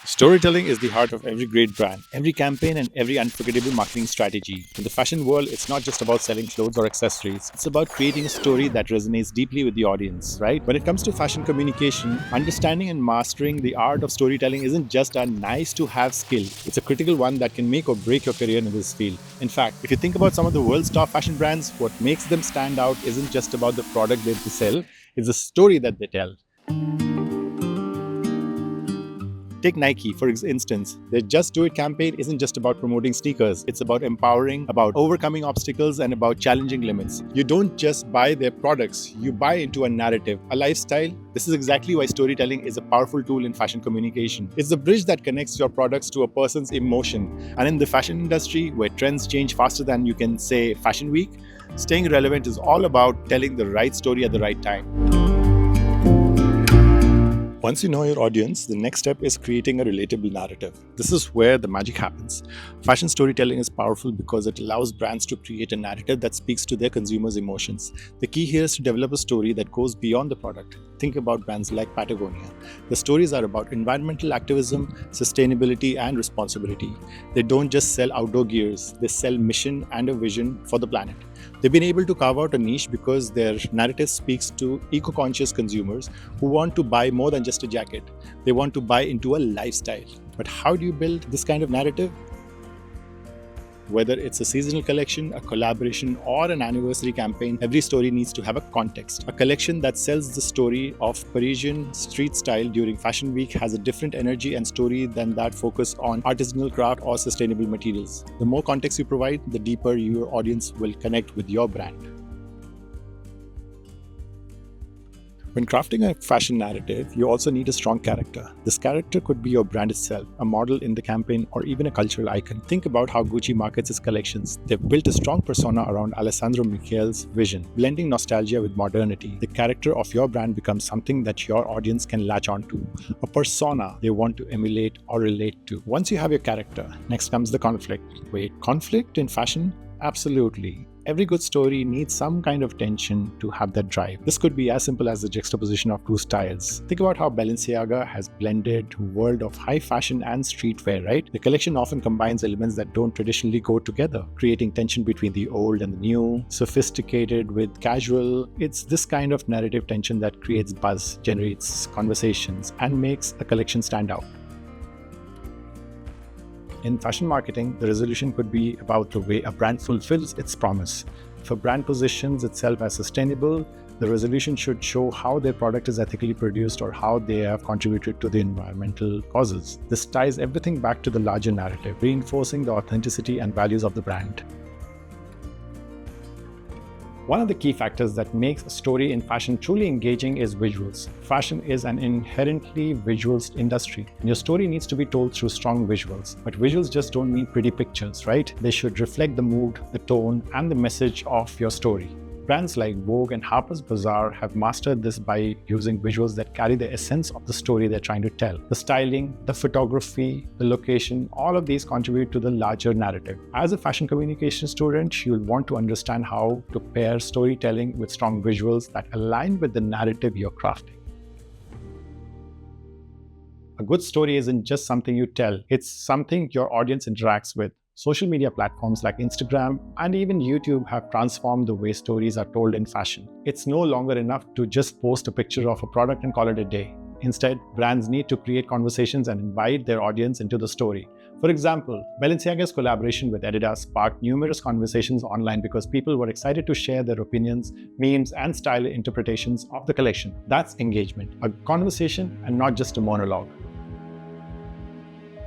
Storytelling is the heart of every great brand, every campaign, and every unforgettable marketing strategy. In the fashion world, it's not just about selling clothes or accessories, it's about creating a story that resonates deeply with the audience, right? When it comes to fashion communication, understanding and mastering the art of storytelling isn't just a nice to have skill, it's a critical one that can make or break your career in this field. In fact, if you think about some of the world's top fashion brands, what makes them stand out isn't just about the product that they sell, it's the story that they tell. Take Nike, for instance. Their Just Do It campaign isn't just about promoting sneakers, it's about empowering, about overcoming obstacles, and about challenging limits. You don't just buy their products, you buy into a narrative, a lifestyle. This is exactly why storytelling is a powerful tool in fashion communication. It's the bridge that connects your products to a person's emotion. And in the fashion industry, where trends change faster than you can say Fashion Week, staying relevant is all about telling the right story at the right time. Once you know your audience, the next step is creating a relatable narrative. This is where the magic happens. Fashion storytelling is powerful because it allows brands to create a narrative that speaks to their consumers' emotions. The key here is to develop a story that goes beyond the product. Think about brands like Patagonia. The stories are about environmental activism, sustainability, and responsibility. They don't just sell outdoor gears, they sell mission and a vision for the planet. They've been able to carve out a niche because their narrative speaks to eco-conscious consumers who want to buy more than just a jacket. They want to buy into a lifestyle. But how do you build this kind of narrative? Whether it's a seasonal collection, a collaboration, or an anniversary campaign, every story needs to have a context. A collection that sells the story of Parisian street style during Fashion Week has a different energy and story than that focused on artisanal craft or sustainable materials. The more context you provide, the deeper your audience will connect with your brand. When crafting a fashion narrative, you also need a strong character. This character could be your brand itself, a model in the campaign, or even a cultural icon. Think about how Gucci markets its collections. They've built a strong persona around Alessandro Michele's vision, blending nostalgia with modernity. The character of your brand becomes something that your audience can latch onto, a persona they want to emulate or relate to. Once you have your character, next comes the conflict. Wait, conflict in fashion? Absolutely. Every good story needs some kind of tension to have that drive. This could be as simple as the juxtaposition of two styles. Think about how Balenciaga has blended world of high fashion and streetwear, right? The collection often combines elements that don't traditionally go together, creating tension between the old and the new, sophisticated with casual. It's this kind of narrative tension that creates buzz, generates conversations, and makes a collection stand out. In fashion marketing, the resolution could be about the way a brand fulfills its promise. If a brand positions itself as sustainable, the resolution should show how their product is ethically produced or how they have contributed to the environmental causes. This ties everything back to the larger narrative, reinforcing the authenticity and values of the brand. One of the key factors that makes a story in fashion truly engaging is visuals. Fashion is an inherently visual industry, and your story needs to be told through strong visuals. But visuals just don't mean pretty pictures, right? They should reflect the mood, the tone, and the message of your story. Brands like Vogue and Harper's Bazaar have mastered this by using visuals that carry the essence of the story they're trying to tell. The styling, the photography, the location, all of these contribute to the larger narrative. As a fashion communication student, you'll want to understand how to pair storytelling with strong visuals that align with the narrative you're crafting. A good story isn't just something you tell, it's something your audience interacts with. Social media platforms like Instagram and even YouTube have transformed the way stories are told in fashion. It's no longer enough to just post a picture of a product and call it a day. Instead, brands need to create conversations and invite their audience into the story. For example, Balenciaga's collaboration with Adidas sparked numerous conversations online because people were excited to share their opinions, memes, and style interpretations of the collection. That's engagement, a conversation and not just a monologue.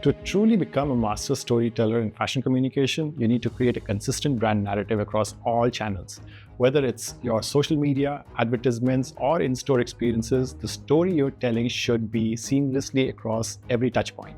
To truly become a master storyteller in fashion communication, you need to create a consistent brand narrative across all channels. Whether it's your social media, advertisements, or in-store experiences, the story you're telling should be seamlessly across every touchpoint.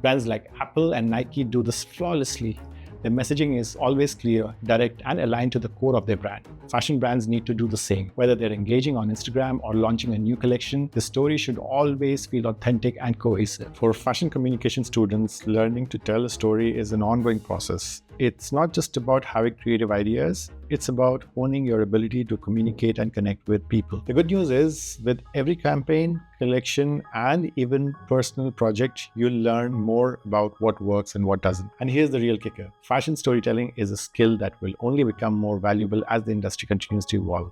Brands like Apple and Nike do this flawlessly. Their messaging is always clear, direct, and aligned to the core of their brand. Fashion brands need to do the same. Whether they're engaging on Instagram or launching a new collection, the story should always feel authentic and cohesive. For fashion communication students, learning to tell a story is an ongoing process. It's not just about having creative ideas, It's about honing your ability to communicate and connect with people. The good news is, with every campaign, collection, and even personal project, you'll learn more about what works and what doesn't. And here's the real kicker: fashion storytelling is a skill that will only become more valuable as the industry continues to evolve.